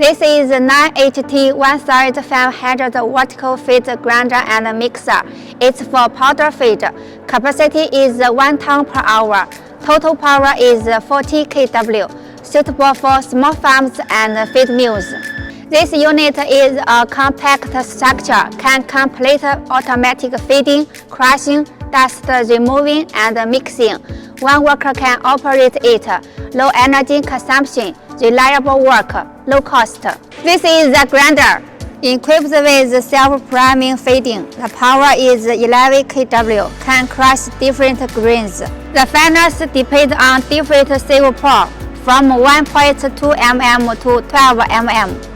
This is a 9HT 1500 vertical feed grinder and mixer. It's for powder feed. Capacity is 1 ton per hour. Total power is 40 kW, suitable for small farms and feed mills. This unit is a compact structure, can complete automatic feeding, crushing, dust removing, and mixing. One worker can operate it. Low energy consumption, reliable work, low cost. This is the grinder. Equipped with self-priming feeding, the power is 11 kW, can crush different grains. The finers depend on different sieve pour, from 1.2 mm to 12 mm.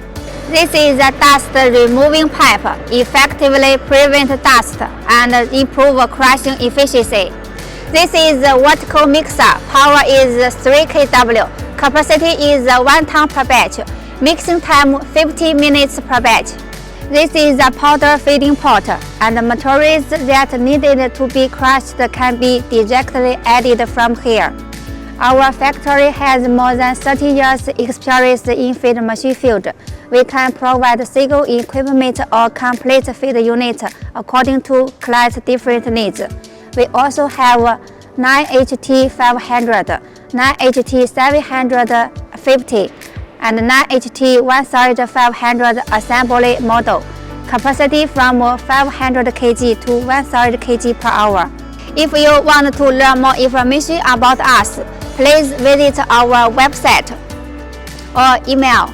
This is a dust removing pipe, effectively prevent dust and improve crushing efficiency. This is a vertical mixer, power is 3 kW, capacity is 1 ton per batch, mixing time 50 minutes per batch. This is a powder feeding pot, and the materials that needed to be crushed can be directly added from here. Our factory has more than 30 years experience in feed machine field. We can provide single equipment or complete feed unit according to client's different needs. We also have 9HT 500, 9HT 750, and 9HT 1500 assembly model, capacity from 500 kg to 1000 kg per hour. If you want to learn more information about us, please visit our website or email